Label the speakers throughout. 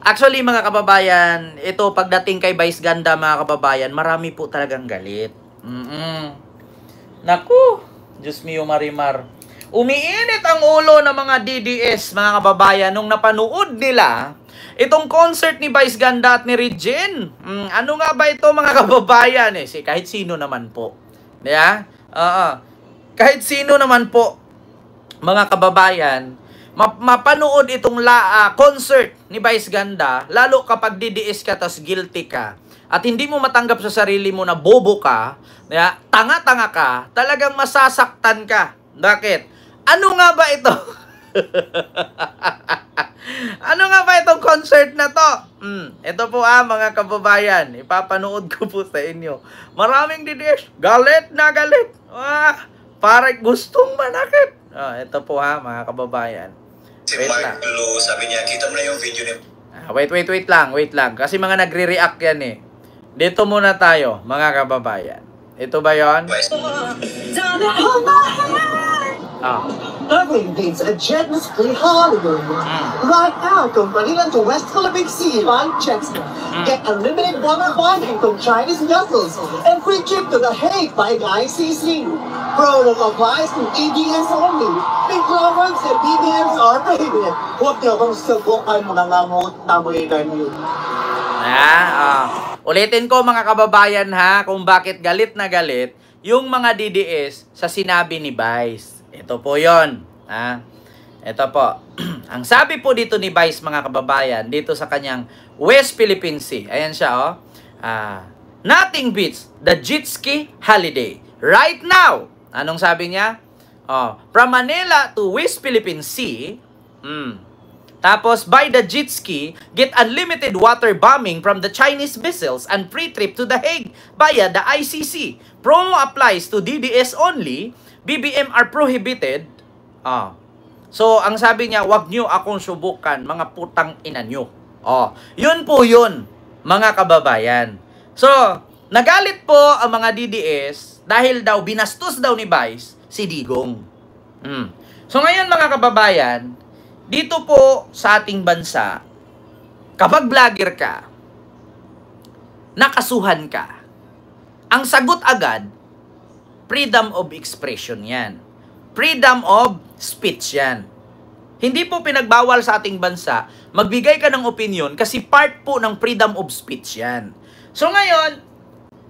Speaker 1: Actually, mga kababayan, ito pagdating kay Vice Ganda, mga kababayan, marami po talagang galit. Naku, Diyos mio Marimar. Umiinit ang ulo ng mga DDS, mga kababayan, nung napanood nila itong concert ni Vice Ganda at ni Regine. Ano nga ba ito, mga kababayan? Kahit sino naman po. Yeah? Kahit sino naman po, mga kababayan, mapanood itong concert ni Vice Ganda, lalo kapag DDS ka tas guilty ka, at hindi mo matanggap sa sarili mo na bobo ka, tanga-tanga ka, talagang masasaktan ka. Bakit? Ano nga ba ito? Ano nga ba itong concert na to? Ito po mga kababayan, ipapanood ko po sa inyo. Maraming DDS, galit na galit. Parang gustong manakit. Ito po mga kababayan.
Speaker 2: Si Mark Blue, sabi niya, kita mo na yung video niya.
Speaker 1: Wait lang. Kasi mga nagre-react yan Dito muna tayo, mga kababayan. Ito ba yun?
Speaker 3: Nothing beats a jet-free Hollywood. Right now, from Manila to West Philippine Sea by Jetstar. Get unlimited water bonding from Chinese vessels and free trip to The Hague by the ICC. Promo applies to ABS only. Big programs and BBMs are prohibited. Huwag niyo bang subukan mga ngamot na mulinan yun.
Speaker 1: Ulitin ko mga kababayan kung bakit galit na galit yung mga DDS sa sinabi ni Vice. Ito po yon. Ito po. Ang sabi po dito ni Vice, mga kababayan, dito sa kanyang West Philippine Sea. Ayan siya nothing beats the jet ski holiday right now. Anong sabi niya? From Manila to West Philippine Sea. Tapos, by the jet ski, get unlimited water bombing from the Chinese vessels and free trip to The Hague via the ICC. Promo applies to DDS only. BBM are prohibited. So, ang sabi niya, wag nyo akong subukan, mga putang ina nyo. Yun po yun, mga kababayan. So, nagalit po ang mga DDS dahil daw binastos daw ni Vice si Digong. So, ngayon mga kababayan, dito po sa ating bansa, kapag vlogger ka, nakasuhan ka, ang sagot agad, freedom of expression yan. Freedom of speech yan. Hindi po pinagbawal sa ating bansa, magbigay ka ng opinion kasi part po ng freedom of speech yan. So ngayon,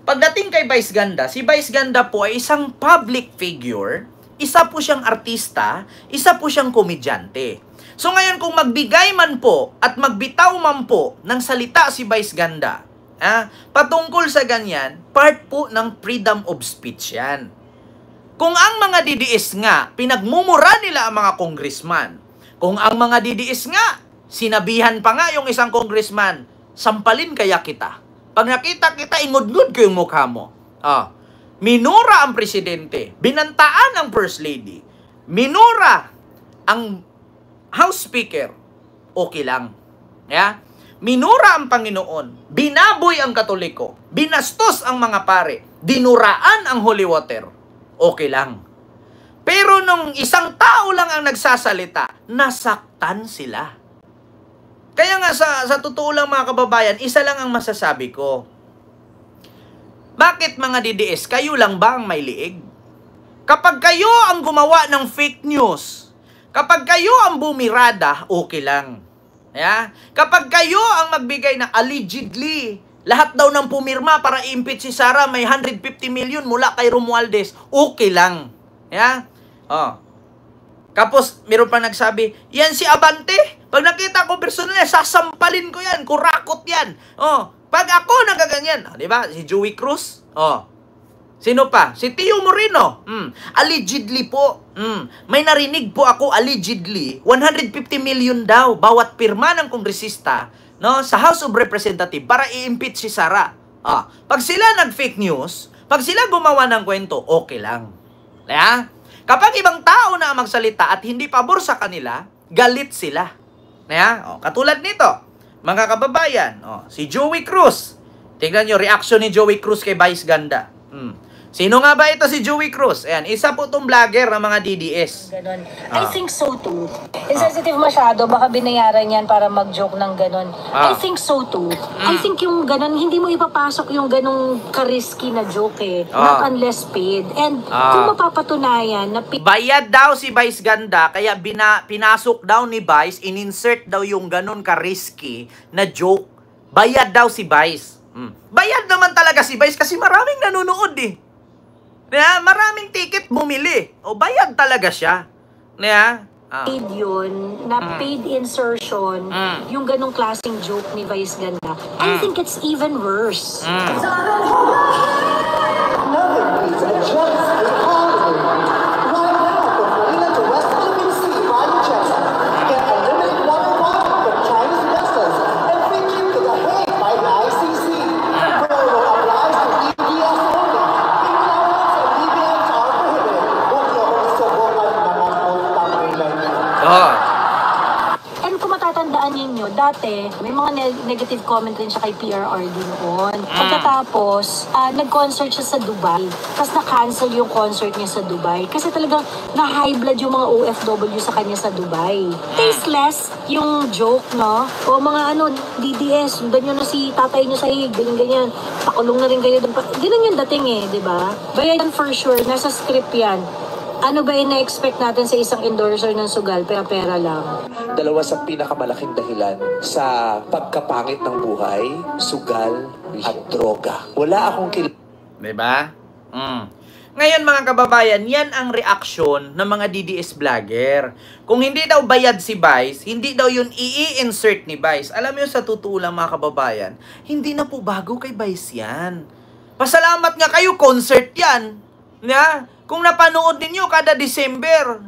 Speaker 1: pagdating kay Vice Ganda, si Vice Ganda po ay isang public figure, isa po siyang artista, isa po siyang komedyante. So ngayon kung magbigay man po at magbitaw man po ng salita si Vice Ganda, patungkol sa ganyan, part po ng freedom of speech yan. Kung ang mga DDS nga, pinagmumura nila ang mga congressman, kung ang mga DDS nga, sinabihan pa nga yung isang congressman, sampalin kaya kita. Pag nakita kita, ingod-ngod ko yung mukha mo. Minura ang presidente, binantaan ang first lady, minura ang House Speaker, okay lang. Minura ang Panginoon, binaboy ang Katoliko, binastos ang mga pare, dinuraan ang holy water, okay lang. Pero nung isang tao lang ang nagsasalita, nasaktan sila. Kaya nga sa totoo lang mga kababayan, isa lang ang masasabi ko. Bakit mga DDS, kayo lang ba ang may liig? Kapag kayo ang gumawa ng fake news, kapag kayo ang bumirada, okay lang. Kapag kayo ang magbigay na allegedly, lahat daw ng pumirma para i-impeach si Sara, may 150 million mula kay Romualdez, okay lang. Kapos, meron pa nagsabi, yan si Abante, pag nakita ko personal niya, sasampalin ko yan, kurakot yan. Pag ako nagaganyan, di ba? Si Joey Cruz, sino pa? Si Tio Moreno. Allegedly po. May narinig po ako allegedly 150 million daw bawat pirma ng kongresista sa House of Representatives para i-impeach si Sara. Pag sila nag-fake news, pag sila gumawa ng kwento, okay lang. Kapag ibang tao na magsalita at hindi pabor sa kanila, galit sila. Katulad nito, mga kababayan, si Joey Cruz. Tingnan nyo, reaction ni Joey Cruz kay Vice Ganda. Sino nga ba ito si Joey Cruz? Ayan, isa po itong vlogger ng mga DDS.
Speaker 4: Ganon. I think so too. Insensitive masyado, baka binayaran yan para mag-joke ng ganon. I think so too. I think yung ganon, hindi mo ipapasok yung ganong ka-risky na joke eh. Not unless paid. And kung mapapatunayan na
Speaker 1: bayad daw si Vice Ganda, kaya pinasok daw ni Vice, in-insert daw yung ganon ka-risky na joke. Bayad daw si Vice. Bayad naman talaga si Vice kasi maraming nanonood eh. Maraming ticket bumili. O bayad talaga siya.
Speaker 4: paid yun, na paid insertion, yung ganong klaseng joke ni Vice Ganda, I think it's even worse. And kung matatandaan ninyo, dati, may mga negative comment rin siya kay PRRD noon. Pagkatapos, nag-concert siya sa Dubai. Tapos na-cancel yung concert niya sa Dubai. Kasi talagang na-high blood yung mga OFW sa kanya sa Dubai. Tasteless yung joke, no? O mga DDS, sundan nyo na si tatay nyo sa hig, ganyan-ganyan. Pakulong na rin kayo doon. Ganun yung dating eh, di ba? Bayan for sure, nasa script yan. Ano ba yung na-expect natin sa isang endorser ng sugal? Pera-pera lang.
Speaker 5: Dalawa sa pinakamalaking dahilan sa pagkapangit ng buhay, sugal at droga. Wala akong
Speaker 1: Diba? Ngayon mga kababayan, yan ang reaksyon ng mga DDS vlogger. Kung hindi daw bayad si Vice, hindi daw yun i-insert ni Vice. Alam mo yun, sa totoo lang mga kababayan, hindi na po bago kay Vice yan. Pasalamat nga kayo, concert yan. Kung napanood ninyo kada December,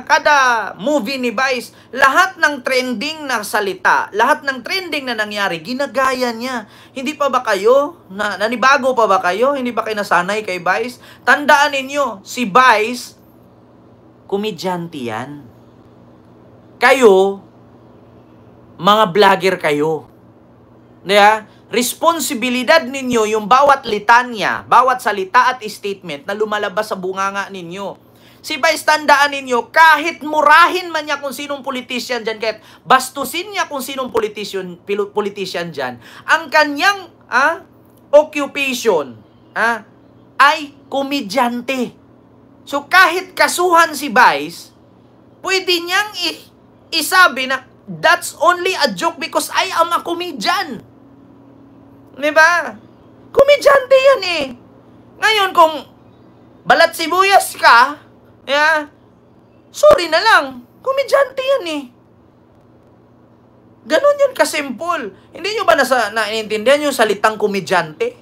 Speaker 1: kada movie ni Vice, lahat ng trending na salita, lahat ng trending na nangyari, ginagaya niya. Hindi pa ba kayo? Nanibago pa ba kayo? Hindi ba kayo nasanay kay Vice? Tandaan ninyo, si Vice, komedyante yan. Kayo, mga vlogger kayo. Responsibilidad ninyo yung bawat litanya, bawat salita at statement na lumalabas sa bunganga ninyo. Si Vice, tandaan ninyo, kahit murahin man niya kung sinong politician dyan, kahit bastusin niya kung sinong politician dyan, ang kanyang occupation ay komedyante. So kahit kasuhan si Vice, pwede niyang isabi na, that's only a joke because I am a comedian. Diba? Komedyante yan eh. Ngayon, kung balat sibuyas ka, sorry na lang. Komedyante yan eh. Ganon yan kasimple. Hindi nyo ba naiintindihan yung salitang komedyante?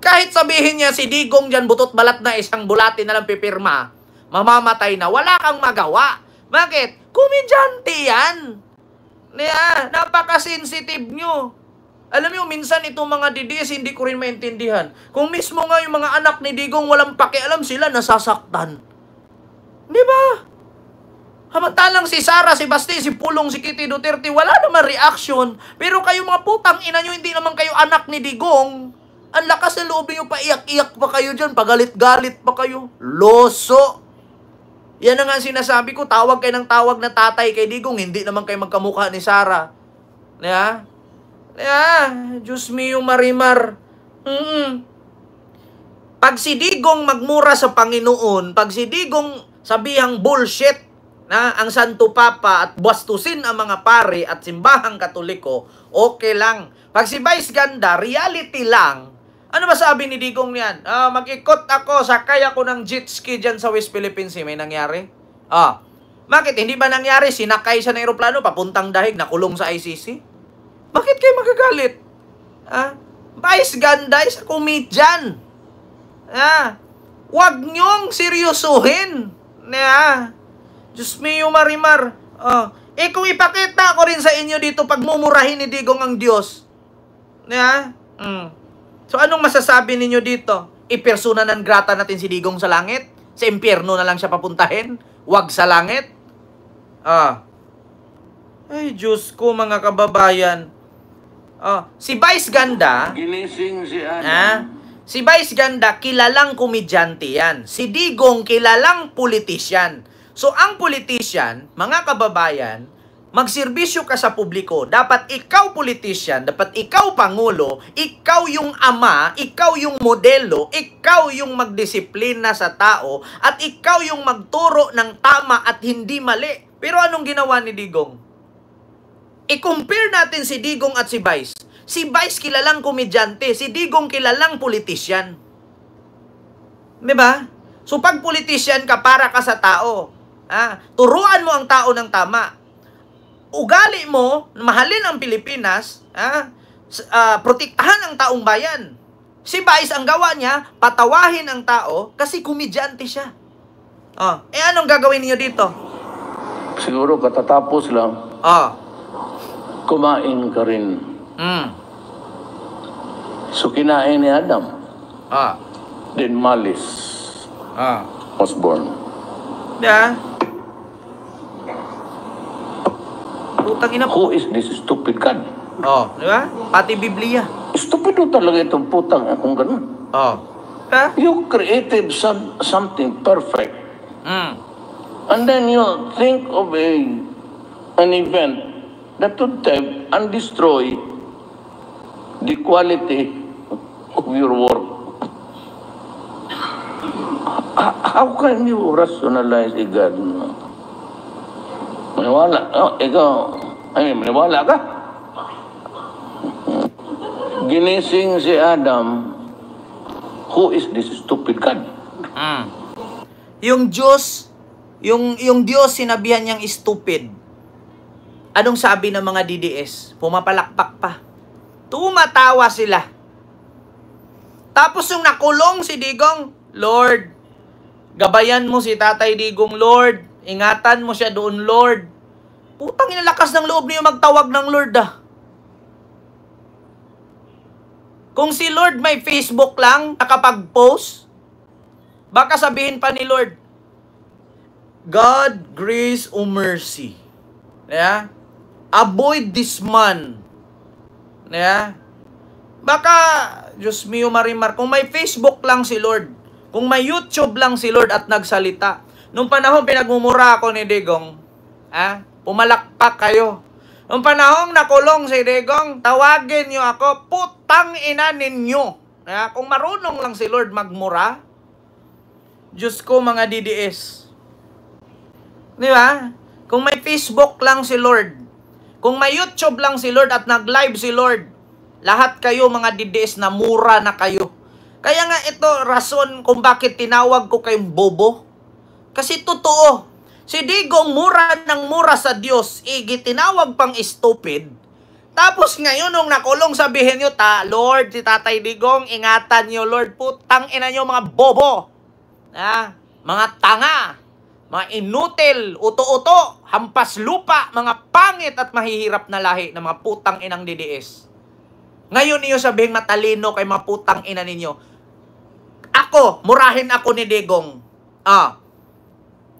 Speaker 1: Kahit sabihin niya si Digong dyan, butot balat na isang bulati na lang pipirma, mamamatay na, wala kang magawa. Bakit? Komedyante yan. Napaka-sensitive nyo. Alam mo, minsan itong mga DDS, hindi ko rin maintindihan. Kung mismo nga yung mga anak ni Digong walang pakialam, sila nasasaktan. Di ba? Hamantalang si Sara, si Basti, si Pulong, si Kitty Duterte, wala naman reaction. Pero kayo mga putang ina nyo, hindi naman kayo anak ni Digong. Ang lakas ng loob nyo, paiyak-iyak pa kayo dyan, pagalit-galit pa kayo. Loso! Yan na nga sinasabi ko, tawag kayo ng tawag na tatay kay Digong, hindi naman kayo magkamukha ni Sara. Diyos mio Marimar. Pag si Digong magmura sa Panginoon, pag si Digong sabihang bullshit ang Santo Papa at bastusin ang mga pari at simbahang Katoliko, okay lang. Pag si Vice Ganda, reality lang. Ano ba sabi ni Digong niyan? Mag-ikot ako, sakay ako ng jet ski dyan sa West Philippines. May nangyari? Bakit? Hindi ba nangyari? Sinakay siya ng aeroplano, papuntang dahig, nakulong sa ICC? Bakit kayo magagalit? Vice Ganda is a comedian. Huwag niyong seryosuhin. Diyos mio Marimar. Kung ipakita ko rin sa inyo dito pagmumurahin ni Digong ang Diyos. So anong masasabi ninyo dito? Ipersona non grata natin si Digong sa langit? Sa impyerno na lang siya papuntahin? Huwag sa langit? Ay, Diyos ko mga kababayan. Si Vice Ganda, Si Vice Ganda, kilalang komedyante yan. Si Digong, kilalang politisyan. So, ang politisyan, mga kababayan, magserbisyo ka sa publiko. Dapat ikaw politisyan, dapat ikaw pangulo, ikaw yung ama, ikaw yung modelo, ikaw yung magdisiplina sa tao, at ikaw yung magturo ng tama at hindi mali. Pero anong ginawa ni Digong? I-compare natin si Digong at si Vice. Si Vice kilalang komedyante, si Digong kilalang politisyan. Diba? So pag politisyan ka, para ka sa tao. Turuan mo ang tao ng tama. Ugali mo, mahalin ang Pilipinas, protektahan ang taong bayan. Si Vice, ang gawa niya, patawahin ang tao kasi komedyante siya. Anong gagawin niyo dito?
Speaker 6: Siguro katatapos lang, kumain ka rin. So kinain ni Adam. Then Malice was born.
Speaker 1: Putang ina.
Speaker 6: Who is this stupid God?
Speaker 1: Di ba? Pati Biblia.
Speaker 6: Stupido talaga itong putang kung ganun. You created something perfect. And then you think of an event that would take and destroy the quality of your work. How can you rationalize a God? Maniwala. Maniwala ka? Ginising si Adam, who is this stupid God?
Speaker 1: Yung Diyos, yung Diyos sinabihan niyang stupid. Anong sabi ng mga DDS? Pumapalakpak pa. Tumatawa sila. Tapos yung nakulong si Digong, Lord, gabayan mo si Tatay Digong, Lord. Ingatan mo siya doon, Lord. Putang ina, lakas ng loob niyo magtawag ng Lord, Kung si Lord may Facebook lang, nakapag-post, baka sabihin pa ni Lord, God, grace o mercy. Avoid this man. Baka, Diyos mio marimar, kung may Facebook lang si Lord, kung may YouTube lang si Lord at nagsalita, nung panahon pinagmumura ako ni Digong, pumalakpak kayo. Nung panahon nakulong si Digong, tawagin niyo ako, putang ina ninyo. Kung marunong lang si Lord magmura, Diyos ko mga DDS. Di ba? Kung may Facebook lang si Lord, kung may YouTube lang si Lord at nag-live si Lord, lahat kayo mga DDS na mura na kayo. Kaya nga ito, rason kung bakit tinawag ko kayong bobo. Kasi totoo, si Digong mura ng mura sa Diyos, tinawag pang stupid. Tapos ngayon, nung nakulong, sabihin nyo, Lord, si Tatay Digong, ingatan nyo, Lord, putang ina nyo mga bobo. Mga tanga, mga inutil, uto-uto, hampas lupa, mga pangit at mahihirap na lahi ng mga putang inang DDS. Ngayon niyo sabihin matalino kay mga putang ina ninyo. Ako, murahin ako ni Digong.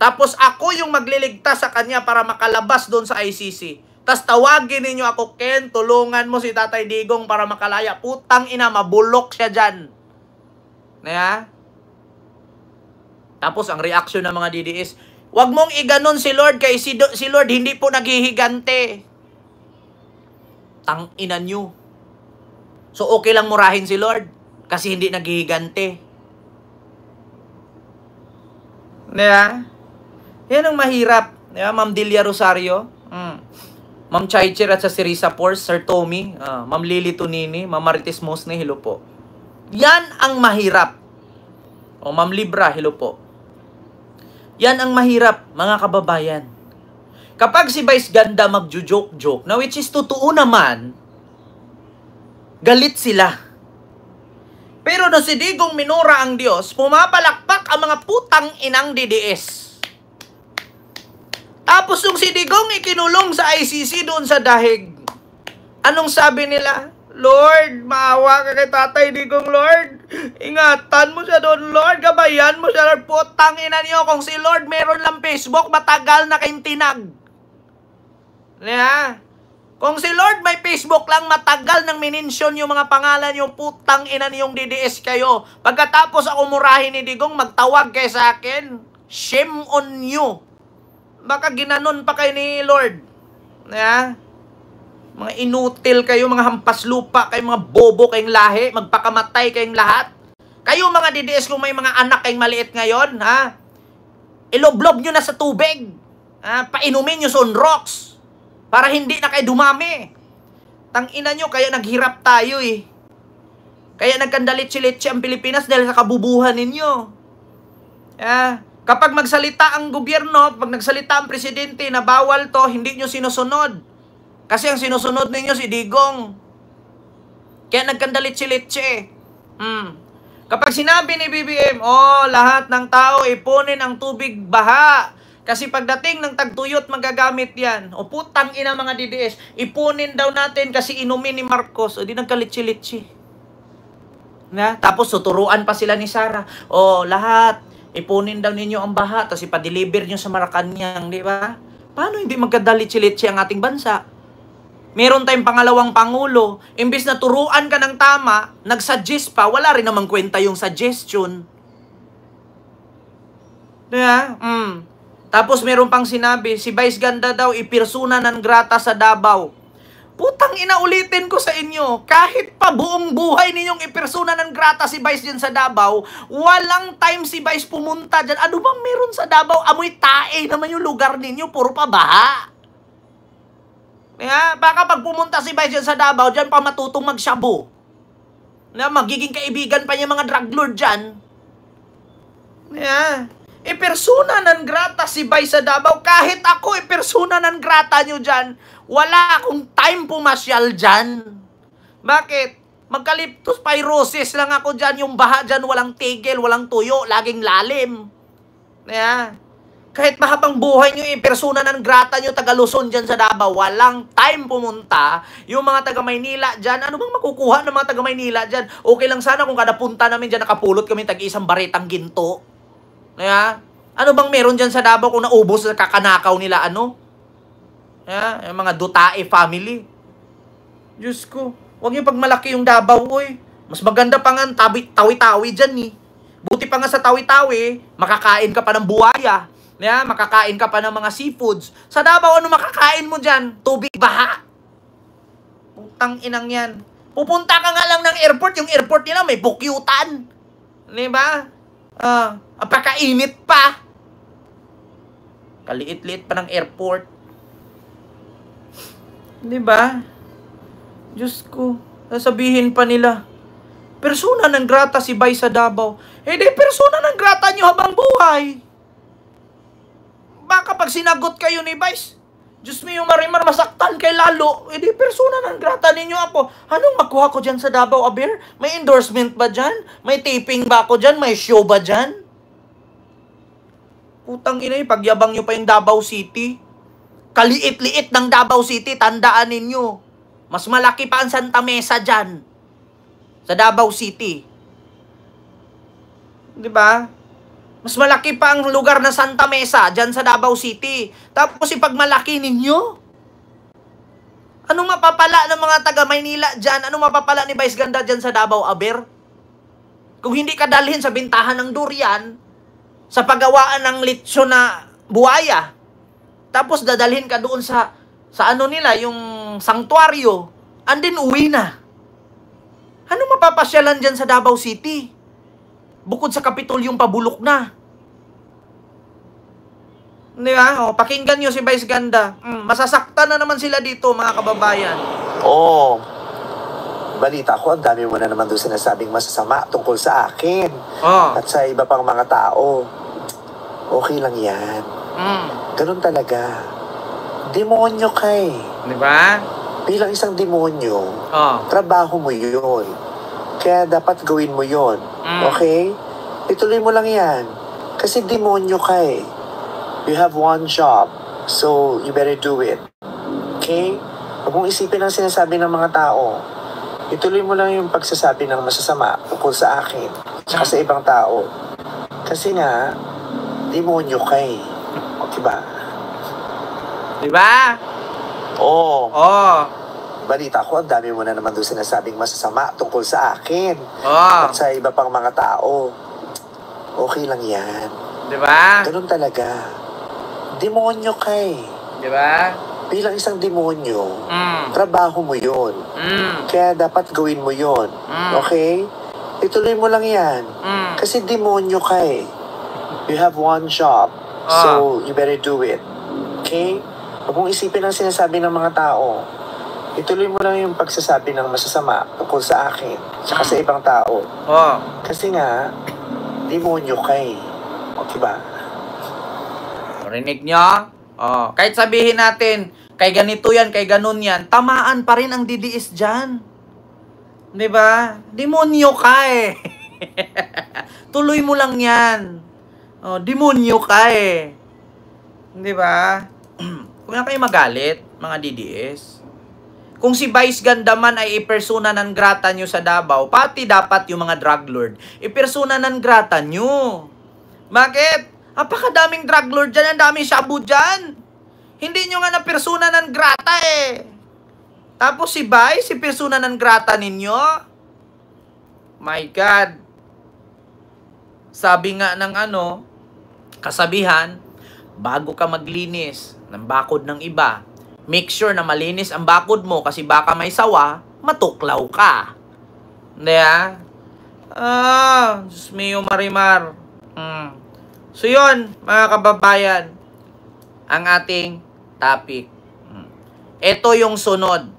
Speaker 1: Tapos ako yung magliligtas sa kanya para makalabas doon sa ICC. Tapos tawagin ninyo ako, Ken, tulungan mo si Tatay Digong para makalaya. Putang ina, mabulok siya dyan. Tapos ang reaksyon ng mga DDS, wag mong iganon si Lord kay si Lord hindi po naghihigante. Tang ina nyo. So okay lang murahin si Lord kasi hindi naghihigante. Yan ang mahirap. Ma'am Delia Rosario, Ma'am Chaicher at sa Sirisa Force, Sir Tommy, Ma'am Lily Tunini, Ma'am Marites Mosne, hello po. Yan ang mahirap. Ma'am Libra, hello po. Yan ang mahirap, mga kababayan. Kapag si Vice Ganda magjo-joke-joke, na which is totoo naman, galit sila. Pero no si Digong minura ang Diyos, pumapalakpak ang mga putang inang DDS. Tapos nung si Digong ikinulong sa ICC doon sa dahig, anong sabi nila? Lord, maawa ka kay Tatay Digong, Lord. Ingatan mo siya doon, Lord. Gabayan mo siya, Lord. Putang ina niyo, kung si Lord meron lang Facebook, matagal na kayong tinag. Kung si Lord may Facebook lang, matagal nang minensyon yung mga pangalan yung putang ina niyong DDS kayo. Pagkatapos ako murahin ni Digong, magtawag kayo sa akin. Shame on you. Baka ginanon pa kayo ni Lord. Mga inutil kayo, mga hampas lupa kayo, mga bobo kayong lahi, magpakamatay kayong lahat. Kayo mga DDS, kung may mga anak kayong maliit ngayon, iloblob nyo na sa tubig. Painumin nyo sunrocks. Para hindi na kayo dumami. Tangina nyo, kaya naghirap tayo eh. Kaya nagkandalit-silitsi ang Pilipinas dahil sa kabubuhan ninyo. Kapag magsalita ang gobyerno, pag nagsalita ang presidente na bawal to, hindi nyo sinusunod. Kasi ang sinusunod ninyo si Digong. Kaya nagkandalit-silitsi. Kapag sinabi ni BBM, lahat ng tao ipunin ang tubig baha. Kasi pagdating ng tagtuyot, magagamit yan. O putang ina mga DDS, ipunin daw natin kasi inumin ni Marcos. O di nagkalitsi-litsi. Tapos suturuan pa sila ni Sara. Lahat, ipunin daw ninyo ang baha, tapos ipa-deliver nyo sa Malacanang, di ba? Paano hindi magkadalitsi-litsi ang ating bansa? Meron tayong pangalawang pangulo. Imbis na turuan ka ng tama, nag-suggest pa, wala rin namang kwenta yung suggestion. Diba? Tapos meron pang sinabi, si Vice Ganda daw ipersona non grata sa Davao. Putang ina, ulitin ko sa inyo, kahit pa buong buhay ninyong ipersona non grata si Vice dyan sa Davao, walang time si Vice pumunta dyan. Ano bang meron sa Davao? Amoy tae naman yung lugar ninyo, puro pa baha. Baka pag pumunta si Vice dyan sa Davao, dyan pa matutong magshabu. Magiging kaibigan pa niya mga drug lord dyan. Persona non grata si Vice sa Davao. Kahit ako, persona non grata nyo dyan. Wala akong time pumasyal dyan. Bakit? Magkaliptospirosis lang ako dyan. Yung baha dyan, walang tigil, walang tuyo, laging lalim. Kahit mahabang buhay nyo, persona non grata nyo, taga Luzon dyan sa Davao, walang time pumunta. Yung mga taga Maynila dyan, ano bang makukuha ng mga taga Maynila dyan? Okay lang sana kung kada punta namin dyan, nakapulot kami tag-isang baretang ginto. Ano bang meron dyan sa Davao kung naubos na kakanakaw nila, yung mga Dutae family. Diyos ko, huwag yung pagmalaki yung Davao, Mas maganda pa nga tawi-tawi dyan, Buti pa nga sa tawi-tawi, makakain ka pa ng buwaya. Makakain ka pa ng mga seafoods. Sa Davao, ano makakain mo dyan? Tubig baha. Putang inang yan. Pupunta ka nga lang ng airport, yung airport nila may bukyutan. Diba? Apakainit pa. Kaliit-liit pa ng airport. Diba? Diyos ko, sasabihin pa nila, persona non grata si Vice sa Davao. Di persona non grata nyo habang buhay. Baka pag sinagot kayo ni Vice, Diyos mo yung marimar, masaktan kay lalo. Di persona non grata ninyo ako. Anong makuha ko dyan sa Davao, Aber? May endorsement ba dyan? May taping ba ako dyan? May show ba dyan? Putang ina, pagyabang nyo pa yung Davao City. Kaliit-liit ng Davao City, tandaan ninyo. Mas malaki pa ang Santa Mesa dyan. Sa Davao City. Diba? Mas malaki pa ang lugar na Santa Mesa dyan sa Davao City. Tapos ipagmalaki ninyo. Anong mapapala ng mga taga Maynila dyan? Anong mapapala ni Vice Ganda dyan sa Davao, Aber? Kung hindi ka dalhin sa bintahan ng durian, sa paggawaan ng lechon na buwaya, tapos dadalhin ka doon sa ano nila, yung sanctuaryo, and then uwi na. Ano mapapasyalan dyan sa Davao City? Bukod sa Kapitolyong pabulok na. Di ba? Pakinggan nyo si Vice Ganda. Masasaktan na naman sila dito, mga kababayan.
Speaker 5: Balita ko, ang dami mo na naman doon sinasabing masasama tungkol sa akin. At sa iba pang mga tao. Okay lang yan. Ganun talaga. Demonyo ka eh.
Speaker 1: Di ba?
Speaker 5: Bilang isang demonyo, trabaho mo yun. Kaya dapat gawin mo yun. Okay? Ituloy mo lang yan. Kasi demonyo ka eh. You have one job. So, you better do it. Okay? Huwag mong isipin ang sinasabi ng mga tao. Ituloy mo lang yung pagsasabi ng masasama tungkol sa akin at sa ibang tao. Kasi nga, demonyo ka eh. Diba?
Speaker 1: Diba?
Speaker 5: Oo.
Speaker 1: Oh.
Speaker 5: Balita ko, ang dami mo na naman doon sinasabing masasama tungkol sa akin.
Speaker 1: Oh.
Speaker 5: At sa iba pang mga tao. Okay lang yan.
Speaker 1: Diba?
Speaker 5: Ganun talaga. Demonyo ka eh.
Speaker 1: Diba?
Speaker 5: Bilang isang demonyo, trabaho mo yun. Kaya dapat gawin mo yun. Okay? Ituloy mo lang yan. Kasi demonyo ka eh. You have one job. So, you better do it. Okay? Huwag mong isipin ang sinasabi ng mga tao. Ituloy mo lang yung pagsasabi ng masasama tungkol sa akin, tsaka sa ibang tao. Kasi nga, demonyo ka eh. Diba?
Speaker 1: Rinig nyo? Kahit sabihin natin, kay ganito yan, kay ganun yan, tamaan pa rin ang didiis dyan. Diba? Demonyo ka eh. Tuloy mo lang yan. Demonyo ka eh. Diba? Huwag na kayo magalit, mga DDS. Kung si Vice Ganda man ay ipersona non grata nyo sa Davao, pati dapat yung mga drug lord, ipersona non grata nyo. Bakit? Apakadaming drug lord dyan, ang daming shabu dyan. Hindi nyo nga na persona non grata eh. Tapos si Vice, si persona non grata ninyo. My God. Sabi nga ng kasabihan, bago ka maglinis ng bakod ng iba, make sure na malinis ang bakod mo kasi baka may sawa, matuklaw ka. Hindi Diyos mio Marimar. So yun, mga kababayan, ang ating topic. Ito yung sunod.